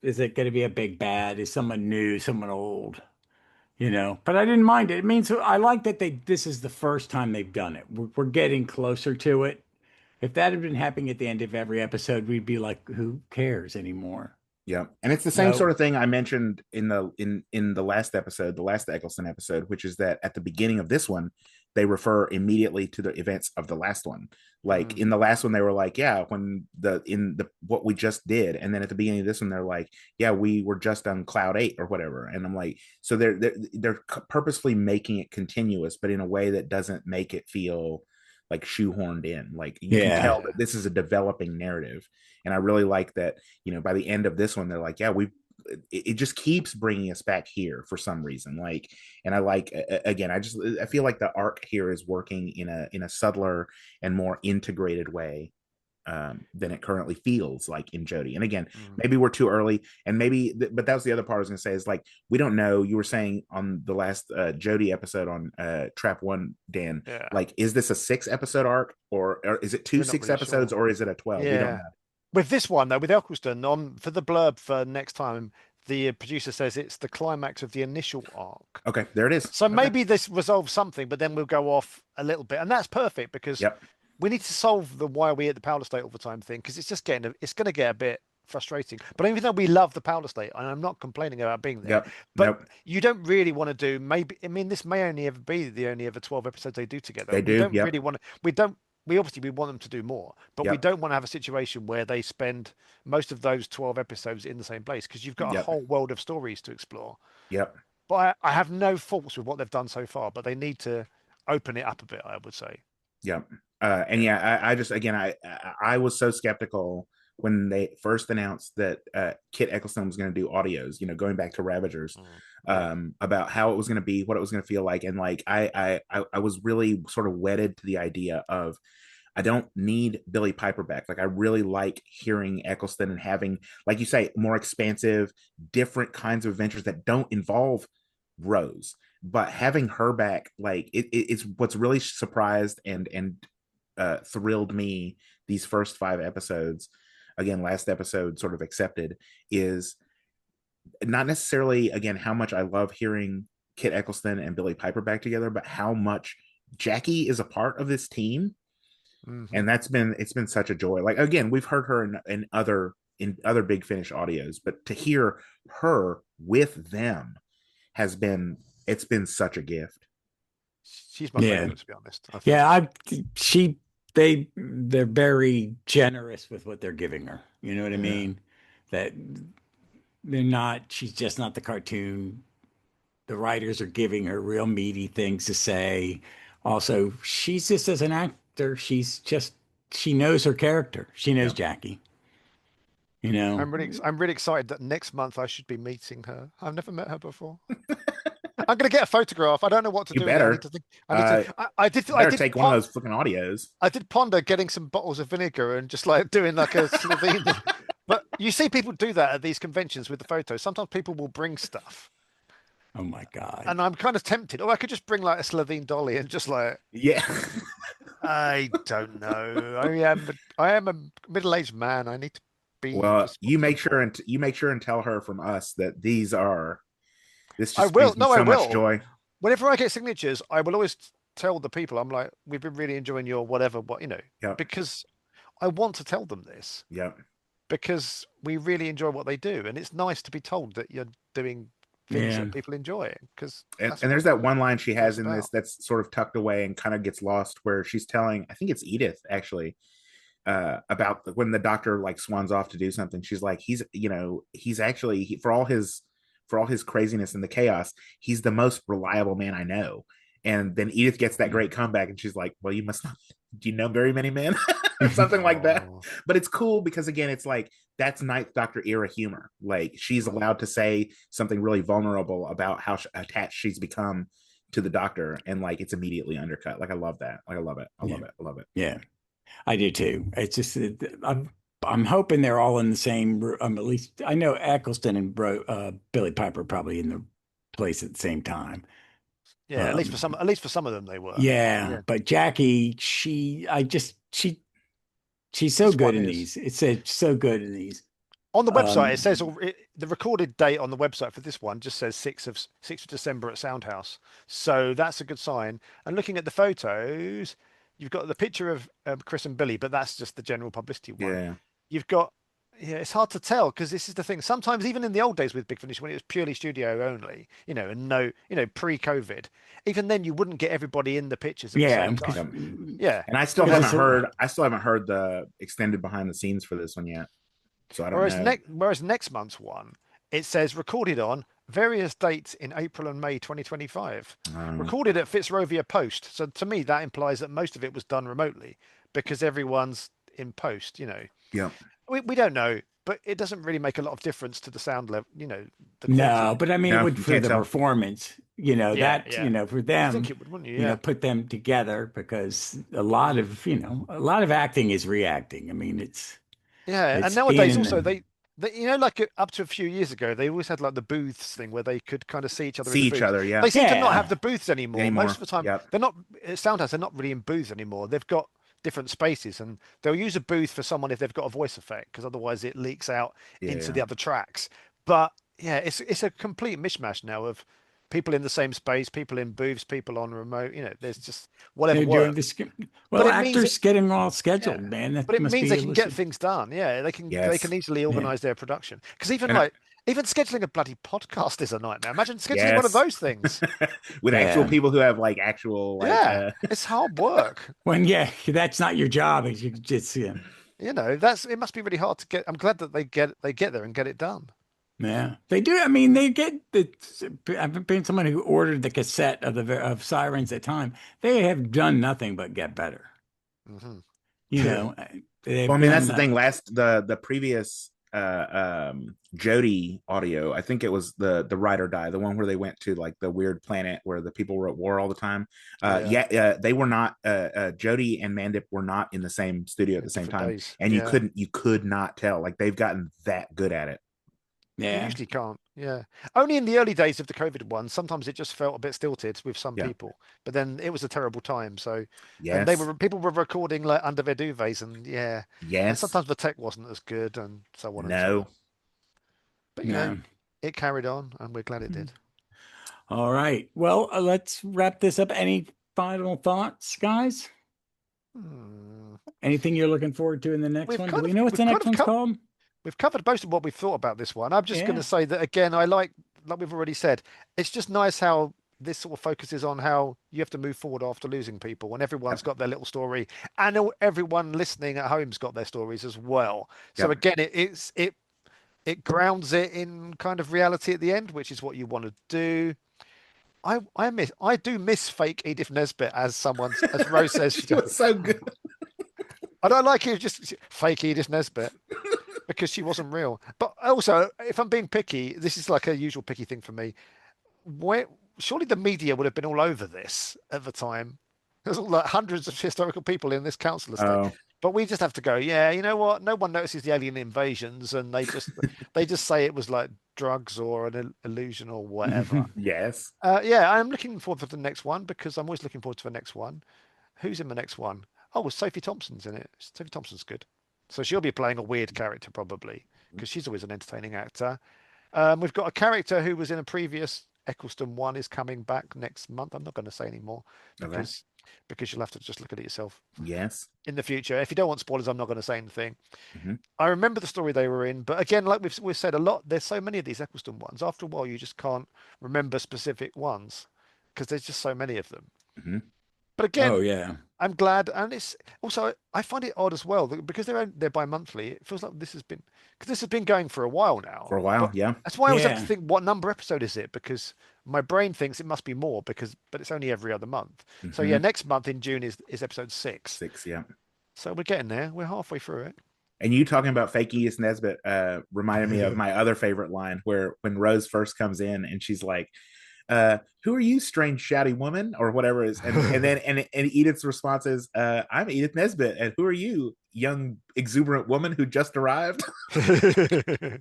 Is it going to be a big bad? Is someone new, someone old? But I didn't mind it. It means I like that this is the first time they've done it. We're getting closer to it. If that had been happening at the end of every episode, we'd be like, who cares anymore?
Yeah, and it's the same
No.
sort of thing I mentioned in the last episode, the last Eccleston episode, which is that at the beginning of this one, they refer immediately to the events of the last one. Like in the last one, they were like, "Yeah, when the what we just did," and then at the beginning of this one, they're like, "Yeah, we were just on Cloud 8 or whatever." And I'm like, so they're purposefully making it continuous, but in a way that doesn't make it feel like shoehorned in. Like you can
Yeah.
tell that this is a developing narrative, and I really like that. By the end of this one, they're like, yeah, it just keeps bringing us back here for some reason. Like, and I like, again, I feel like the arc here is working in a subtler and more integrated way than it currently feels like in Jody. And again, maybe we're too early, and but that was the other part I was going to say is like we don't know. You were saying on the last Jody episode on Trap One, Dan,
Yeah.
like, is this a 6-episode arc or is it two
We're not
6
really
episodes
sure.
or is it a 12? We don't
Yeah.
know.
With this one though, with Eccleston, for the blurb for next time, the producer says it's the climax of the initial arc.
Okay, there it is.
So
Okay.
maybe this resolves something, but then we'll go off a little bit, and that's perfect because
Yep.
we need to solve the why are we at the Powell Estate all the time thing because it's just it's going to get a bit frustrating. But even though we love the Powell Estate, and I'm not complaining about being there,
Yep.
but
Nope.
you don't really want to do maybe. I mean, this may only ever be the only ever 12 episodes they do together.
They
We
do.
don't
Yep.
really want to. We don't. We obviously we want them to do more, but we
Yep.
don't want to have a situation where they spend most of those 12 episodes in the same place because you've got a
Yep.
whole world of stories to explore.
Yep.
But I have no faults with what they've done so far, but they need to open it up a bit, I would say.
Yep. And yeah, I just again I was so skeptical when they first announced that Kit Eccleston was going to do audios, going back to Ravagers, about how it was going to be, what it was going to feel like, and like I was really sort of wedded to the idea of I don't need Billy Piper back. Like I really like hearing Eccleston and having, like you say, more expansive, different kinds of adventures that don't involve Rose. But having her back, like it's what's really surprised and thrilled me these first 5 episodes. Again, last episode sort of accepted, is not necessarily again how much I love hearing Kit Eccleston and Billy Piper back together, but how much Jackie is a part of this team. And it's been such a joy. Like again, we've heard her in other Big Finish audios, but to hear her with them it's been such a gift.
She's my favorite, to be honest.
Yeah, they're very generous with what they're giving her. You know what I mean? That she's just not the cartoon. The writers are giving her real meaty things to say. Also, she's just as an actor, she knows her character. She knows Jackie.
I'm really excited that next month I should be meeting her. I've never met her before. I'm gonna get a photograph. I don't know what to
You
do with it. I
better.
need to think. I did
Take one of those fucking audios.
I did ponder getting some bottles of vinegar and just like doing like a Slovene. But you see people do that at these conventions with the photos. Sometimes people will bring stuff.
Oh my God.
And I'm kind of tempted. Or I could just bring like a Slovene dolly and just like,
Yeah.
I don't know. I am a middle-aged man. I need to be.
Well, you make sure and tell her from us that these are This
I
just
will.
brings me
No, I
so much
will.
joy.
Whenever I get signatures, I will always tell the people, I'm like, we've been really enjoying your whatever,
Yep.
because I want to tell them this
Yep.
because we really enjoy what they do, and it's nice to be told that you're doing things
Yeah.
that people enjoy because
And there's that one line she
what it's
has in this
about.
that's sort of tucked away and kind of gets lost, where she's telling, I think it's Edith actually, about when the doctor like swans off to do something. She's like, he's actually for all his craziness and the chaos, he's the most reliable man I know. And then Edith gets that great comeback, and she's like, well, you must not, do you know very many men? Or something like that.
Oh,
But it's cool because again, it's like that's Ninth Doctor era humor. Like she's allowed to say something really vulnerable about how attached she's become to the Doctor, and like it's immediately undercut. Like I love that. Like I love it. I love it. I love it.
Yeah. I do too. It's just I'm hoping they're all in the same room. At least I know Eccleston and Billy Piper probably in the place at the same time.
yeah.
Um,
At least for some of them, they were.
yeah,
Yeah,
but Jackie, she's so
this
good
one
in
is.
these. It's so good in these.
On the website, it says
Um,
the recorded date on the website for this one just says 6th of December at Soundhouse. So that's a good sign. And looking at the photos, you've got the picture of Chris and Billy, but that's just the general publicity one.
Yeah.
You've got, yeah, it's hard to tell because this is the thing. Sometimes even in the old days with Big Finish, when it was purely studio only, and no, pre-COVID, even then you wouldn't get everybody in the pictures at the
yeah,
same
because
time. Yeah,
And I still
because
haven't heard. I still haven't heard the extended behind the scenes for this one yet. So I don't know.
Whereas next month's one, it says recorded on various dates in April and May 2025.
Um,
Recorded at Fitzrovia Post. So to me, that implies that most of it was done remotely because everyone's in post.
yeah.
We don't know, but it doesn't really make a lot of difference to the sound level. The quality.
no, but I mean it
No,
would
you
for
can't
the
tell.
performance.
Yeah, yeah.
For
You think
them,
it would, wouldn't you? Yeah.
put them together because a lot of acting is reacting. I mean,
Yeah, and
it's being
nowadays
in
also
the
they like up to a few years ago, they always had like the booths thing where they could kind of see each other in
See
the
each
booths.
other. Yeah.
They seem to not have
yeah.
the booths anymore. Most
Anymore.
of the time,
Yep.
they're not at Soundhouse. They're not really in booths anymore. They've got different spaces, and they'll use a booth for someone if they've got a voice effect, because otherwise it leaks out into
Yeah.
the other tracks. But yeah, it's a complete mishmash now of people in the same space, people in booths, people on remote. There's just whatever
They're doing
works.
this.
But
Well,
it means
actors getting all
yeah,
scheduled, man.
but
That
it
must
means
be
they
a
can get
listen.
things done. Yeah, they can
Yes.
easily
Yeah.
organize their production. Because even
And I,
like even scheduling a bloody podcast is a nightmare. Imagine scheduling one of
yes.
those things.
With actual
Yeah.
people who have like actual like
Yeah, it's hard work.
When that's not your job. You just
That's it must be really hard to get. I'm glad that they get there and get it done.
yeah, they do. I mean, they get the. I've been someone who ordered the cassette of Sirens at time. They have done nothing but get better.
Hmm.
You know,
well,
they've
I mean, that's
done
the thing. The previous Jody audio, I think it was the Ride or Die, the one where they went to like the weird planet where the people were at war all the time.
Yeah,
They were not. Jody and Mandip were not in the same studio at the
in
same
different
time,
days.
and
Yeah,
you could not tell. Like they've gotten that good at it.
you
yeah.
usually can't. Yeah, only in the early days of the COVID one. Sometimes it just felt a bit stilted with some
Yeah.
people, but then it was a terrible time. So, and
Yes.
people were recording like under their duvets, and yeah, and
Yes.
sometimes the tech wasn't as good, and so on and so on.
No.
But
No.
it carried on, and we're glad it did.
All right. Well, let's wrap this up. Any final thoughts, guys?
Hmm.
Anything you're looking forward to in the next
We've
one? Do
kind
we
of
know what
we've
the
kind
next
of
one's called?
we've covered most of what we've thought about this one. I'm just going
Yeah.
to say that again. I like we've already said, it's just nice how this sort of focuses on how you have to move forward after losing people, and everyone's
Yep.
got their little story, and everyone listening at home's got their stories as well. So
Yep.
again, it grounds it in kind of reality at the end, which is what you want to do. I do miss fake Edith Nesbit as Rose says she
She
does.
was so good.
I don't like it just fake Edith Nesbit because she wasn't real. But also, if I'm being picky, this is like a usual picky thing for me. Where surely the media would have been all over this at the time. There's like hundreds of historical people in this council estate.
Oh,
But we just have to go, yeah, you know what? No one notices the alien invasions, and they just say it was like drugs or an illusion or whatever.
yes.
Yeah, I'm looking forward to the next one because I'm always looking forward to the next one. Who's in the next one? Oh, well, Sophie Thompson's in it. Sophie Thompson's good. So she'll be playing a weird character probably because she's always an entertaining actor. We've got a character who was in a previous Eccleston 1 is coming back next month. I'm not going to say anymore
Okay.
because you'll have to just look at it yourself
Yes.
in the future. If you don't want spoilers, I'm not going to say anything.
Hmm.
I remember the story they were in, but again, like we've said a lot, there's so many of these Eccleston ones. After a while, you just can't remember specific ones because there's just so many of them.
Hmm.
But
Oh
again,
yeah.
I'm glad, and it's also I find it odd as well because they're bi-monthly. It feels like this has been going for a while
For
now.
a while,
But
yeah.
that's why I always have to
Yeah.
think, what number episode is it? Because my brain thinks it must be more but it's only every other month. So yeah,
Hmm.
next month in June is episode 6.
6, yeah.
So we're getting there. We're halfway through
And you talking about fake Edith Nesbit reminded me of
it.
my other favorite line where when Rose first comes in and she's like, who are you, strange shouty woman, or whatever it is, and then and Edith's response is, I'm Edith Nesbit, and who are you, young exuberant woman who just arrived.
Mhm.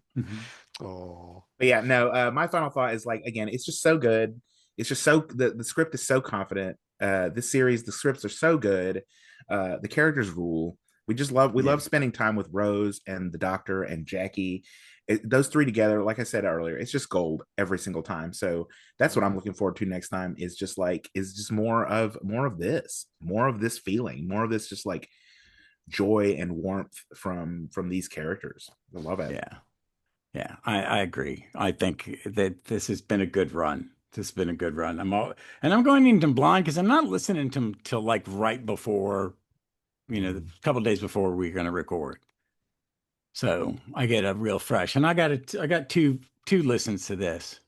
Oh,
But yeah, no, my final thought is, like, again, it's just so good. It's just so the script is so confident. This series, the scripts are so good. The characters rule. We
Yeah.
love spending time with Rose and the Doctor and Jackie. Those three together, like I said earlier, it's just gold every single time. So that's what I'm looking forward to next time. Is just more of this feeling, more of this just like joy and warmth from these characters. I love it.
Yeah. Yeah. I agree. I think that this has been a good run. This has been a good run. And I'm going into them blind because I'm not listening to them till like right before, a couple days before we're going to record. So I get a real fresh, and I got two listens to this,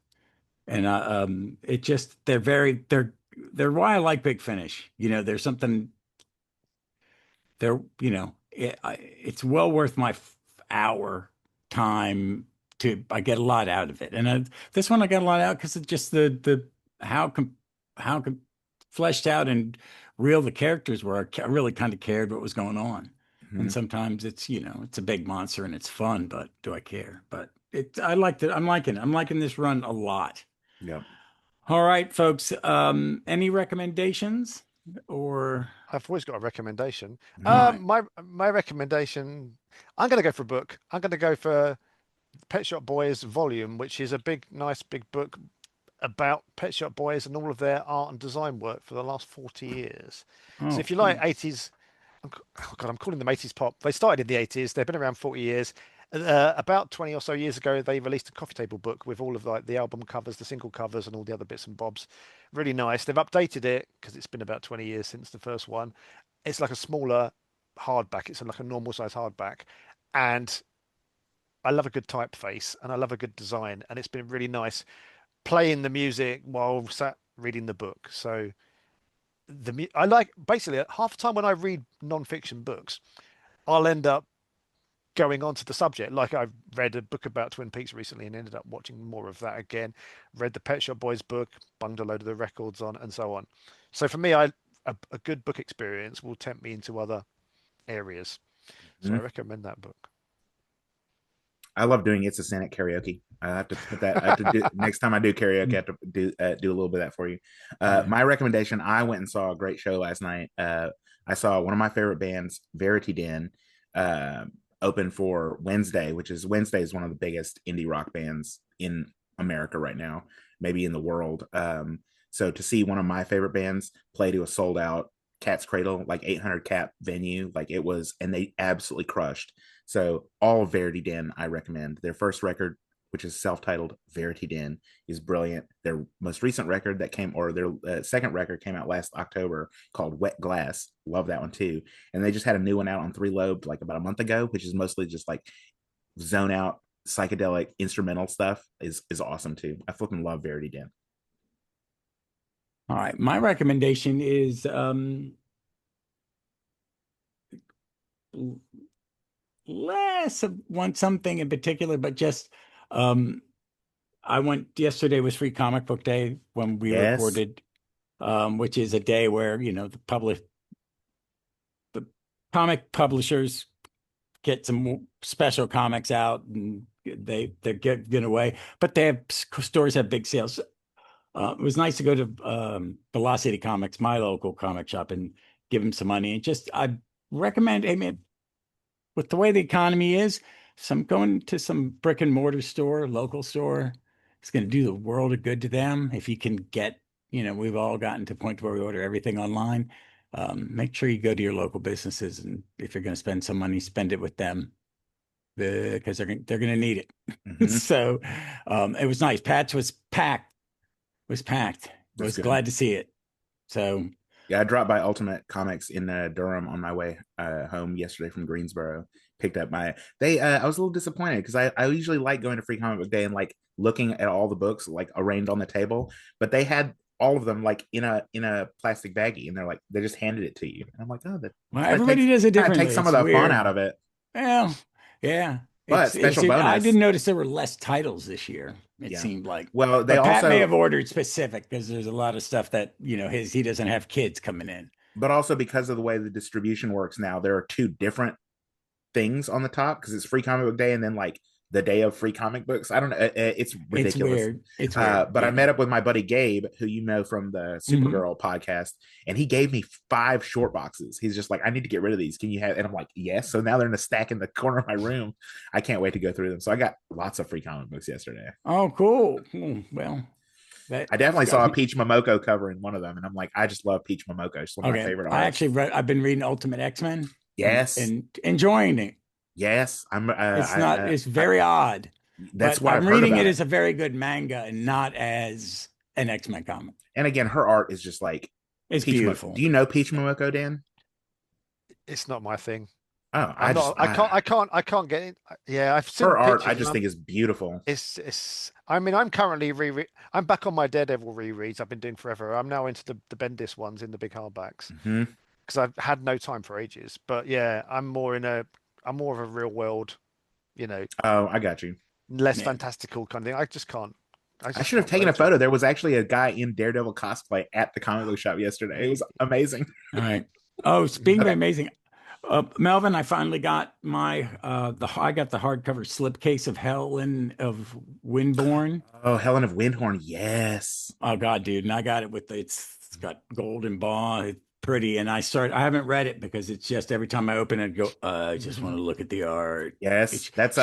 and it just they're why I like Big Finish. There's something there. It's well worth my hour time to. I get a lot out of it, and this one I got a lot out because it's just the how com how com fleshed out and real the characters were. I really kind of cared what was going on. And
Mhm.
sometimes it's a big monster and it's fun, but do I care? But I liked it. I'm liking this run a lot.
Yep.
All right, folks. Any recommendations or
I've always got a recommendation.
all right.
My recommendation, I'm going to go for a book. I'm going to go for Pet Shop Boys Volume, which is a nice big book about Pet Shop Boys and all of their art and design work for the last 40 years. So
Oh,
if you like
cool.
80s, oh God, I'm calling them 80s pop. They started in the 80s. They've been around 40 years. About 20 or so years ago, they released a coffee table book with all of like the album covers, the single covers, and all the other bits and bobs. Really nice. They've updated it because it's been about 20 years since the first one. It's like a smaller hardback. It's like a normal size hardback, and I love a good typeface and I love a good design, and it's been really nice playing the music while sat reading the book. So I like basically half the time when I read non-fiction books, I'll end up going on to the subject. Like I read a book about Twin Peaks recently and ended up watching more of that again. Read the Pet Shop Boys book, bunged a load of the records on, and so on. So for me, a good book experience will tempt me into other areas. So I
Mhm.
recommend that book.
I love doing It's a Sin at karaoke. I have to put that. I have to do next time I do karaoke. I have to do a little bit of that for you.
Yeah.
My recommendation. I went and saw a great show last night. I saw one of my favorite bands, Verity Den, uh, open for Wednesday, Wednesday is one of the biggest indie rock bands in America right now, maybe in the world. So to see one of my favorite bands play to a sold out Cat's Cradle, like 800 cap venue, like it was, and they absolutely crushed. So all of Verity Den, I recommend. Their first record, which is self-titled Verity Den, is brilliant. Their most recent record or their second record came out last October called Wet Glass. Love that one too. And they just had a new one out on Three Lobed like about a month ago, which is mostly just like zone out psychedelic instrumental stuff. Is awesome too. I fucking love Verity Den.
All right. My recommendation is less of something in particular, but just um I went yesterday was Free Comic Book Day when we
Yes.
recorded, which is a day where, the comic publishers get some special comics out and they're giving away, but stores have big sales. It was nice to go to Velocity Comics, my local comic shop, and give them some money. And just I recommend, I mean, with the way the economy is, some going to some brick and mortar store, local store, It's going to do the world of good to them if you can get, we've all gotten to a point where we order everything online. Make sure you go to your local businesses, and if you're going to spend some money, spend it with them because they're going to need it.
Mhm.
So it was nice. Pat's was packed. I was
good.
glad to see it. So
yeah, I dropped by Ultimate Comics in Durham on my way home yesterday from Greensboro. Picked up I was a little disappointed because I usually like going to Free Comic Book Day and like looking at all the books like arranged on the table, but they had all of them like in a plastic baggie, and they just handed it to you. And I'm like, oh, that
everybody does it differently.
Take some of the fun out of it.
Well, yeah.
But special bonus.
I didn't notice there were less titles this year. It seemed like.
Well,
Pat may have ordered specific because there's a lot of stuff that he doesn't have kids coming in.
But also because of the way the distribution works now, there are two different things on the top because it's Free Comic Book Day and then like the day of free comic books. I don't know. It's ridiculous.
It's weird.
But I met up with my buddy Gabe, who you know from the Supergirl podcast, and he gave me 5 short boxes. He's just like, I need to get rid of these. Can you have? And I'm like, yes. So now they're in a stack in the corner of my room. I can't wait to go through them. So I got lots of free comic books yesterday.
Oh, cool. Well,
I definitely saw a Peach Momoko cover in one of them, and I'm like, I just love Peach Momoko. It's one of my favorite artists.
I've been reading Ultimate X-Men.
Yes,
and enjoying it.
Yes,
It's very odd.
That's why
I'm reading it as a very good manga and not as an X-Men comic.
And again, her art is just like
it's beautiful.
Do you know Peach Momoko, Dan?
It's not my thing.
Oh,
I can't get it. Yeah, I've seen
her art. I just think is beautiful.
It's. I mean, I'm currently I'm back on my Daredevil rereads. I've been doing forever. I'm now into the Bendis ones in the big hardbacks because I've had no time for ages. But yeah, I'm more of a real world,
Oh, I got you.
Less fantastical kind of thing. I just can't.
I should have taken a photo. There was actually a guy in Daredevil cosplay at the comic book shop yesterday. It was amazing.
All right. Oh, speaking of amazing, Melvin, I finally got I got the hardcover slipcase of Helen of Windborn.
Oh, Helen of Windhorn, yes.
Oh God, dude, and I got it with it's got gold embossed. Pretty, and I haven't read it because it's just every time I open it, I just want to look at the art.
Yes, that's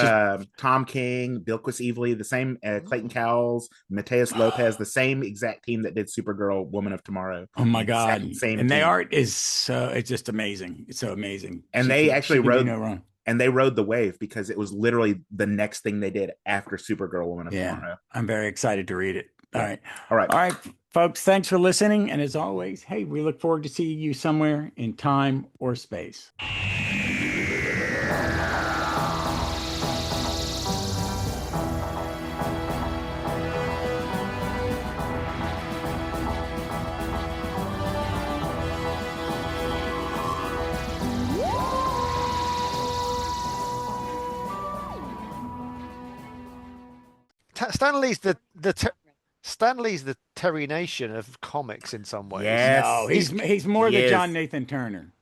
Tom King, Bilquis Evely, the same Clayton Cowles, Mateus Lopez, the same exact team that did Supergirl, Woman of Tomorrow.
Oh my God!
Same
and
team.
the art is it's just amazing. It's so amazing.
And they actually rode and they rode the wave because it was literally the next thing they did after Supergirl, Woman of Tomorrow.
I'm very excited to read it. All
right.
All right, folks, thanks for listening. And as always, hey, we look forward to seeing you somewhere in time or space.
Stanley's the Terry Nation of comics in some ways.
Yes.
No, he's more the John Nathan Turner.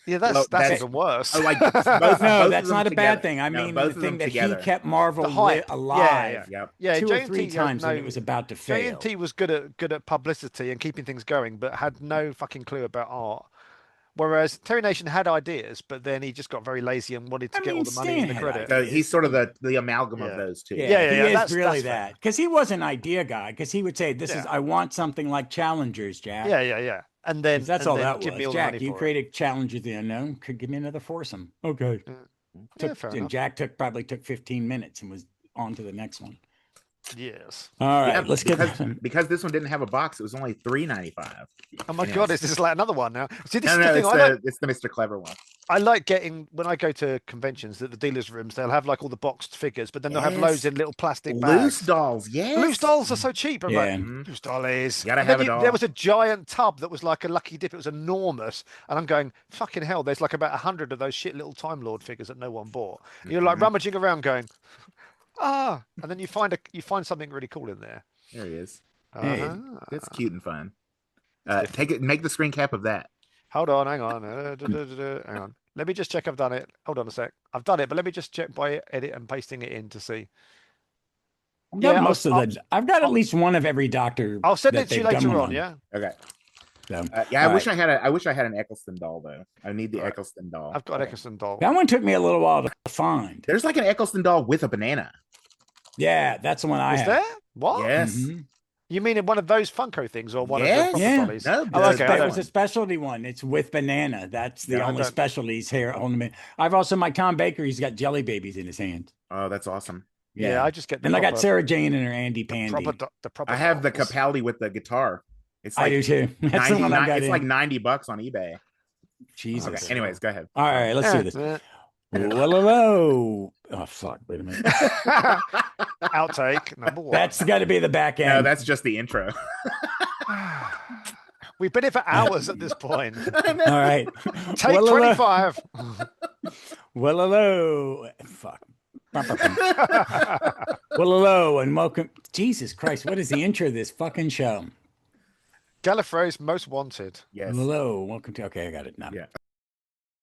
Yeah, that's even worse.
Like
no, that's not a bad thing. I mean, the thing that he kept Marvel alive,
yeah,
2 or 3 times when it was about to fail.
J&T was good at publicity and keeping things going, but had no fucking clue about art. Whereas Terry Nation had ideas, but then he just got very lazy and wanted to get all the money and the credit.
So he's sort of the amalgam of those two.
Yeah, he is really that. Because he was an idea guy. Because he would say, I want something like Challengers, Jack.
Yeah. And then
that's all that
was.
Jack, you created Challengers the Unknown. Could give me another foursome. Okay. And Jack probably took 15 minutes and was on to the next one.
Yes.
All right. Let's get
because this one didn't have a box. It was only $3.95.
Oh my God! Is this like another one now? See, this
it's the Mr. Clever one.
I like getting when I go to conventions at the dealers' rooms. They'll have like all the boxed figures, but then they'll have loads in little plastic bags.
Loose dolls, yes.
Loose dolls are so cheap. I'm like, loose dollies.
Gotta have a doll.
There was a giant tub that was like a Lucky Dip. It was enormous, and I'm going, fucking hell. There's like about 100 of those shit little Time Lord figures that no one bought. You're like rummaging around, going. And then you find something really cool in there.
There he is. It's cute and fun. Make the screen cap of that.
Hold on, hang on. Hang on. Let me just check I've done it. Hold on a sec. I've done it, but let me just check by edit and pasting it in to see.
I've got at least one of every Doctor.
I'll send it to you later on. Yeah.
Okay. So, I wish I had an Eccleston doll though. I need the Eccleston doll.
I've got an Eccleston doll.
That one took me a little while to find.
There's like an Eccleston doll with a banana.
Yeah, that's the one I
Was
have.
there? What?
Yes.
Mhm.
You mean in one of those Funko things or one of the
Yes.
proper
Yeah.
dollies?
No,
Oh, okay. I
It
don't.
was a specialty one. It's with banana. That's the
Yeah, I
only
don't-
specialties here on the. I've also my Tom Baker. He's got jelly babies in his hands.
Oh, that's awesome.
Yeah, I just get the
and I got
proper,
Sarah Jane and her Andy
the
Pandy.
the proper.
I have the
dolls.
Capaldi with the guitar. It's
I
like
do too. That's the one I got
it's
in.
like $90 on eBay.
Jesus.
Okay. Anyways, go ahead.
All right, let's do this. Hello. Oh fuck! Wait a minute.
Outtake number 1.
That's got to be the back end.
No, that's just the intro.
We've been here for hours at this point.
All right.
Take 25.
Well, hello. Fuck. Well, hello, and welcome. Jesus Christ, what is the intro of this fucking show?
Gallifrey's Most Wanted.
Yes.
Hello, welcome to. Okay, I got it now.
Yeah.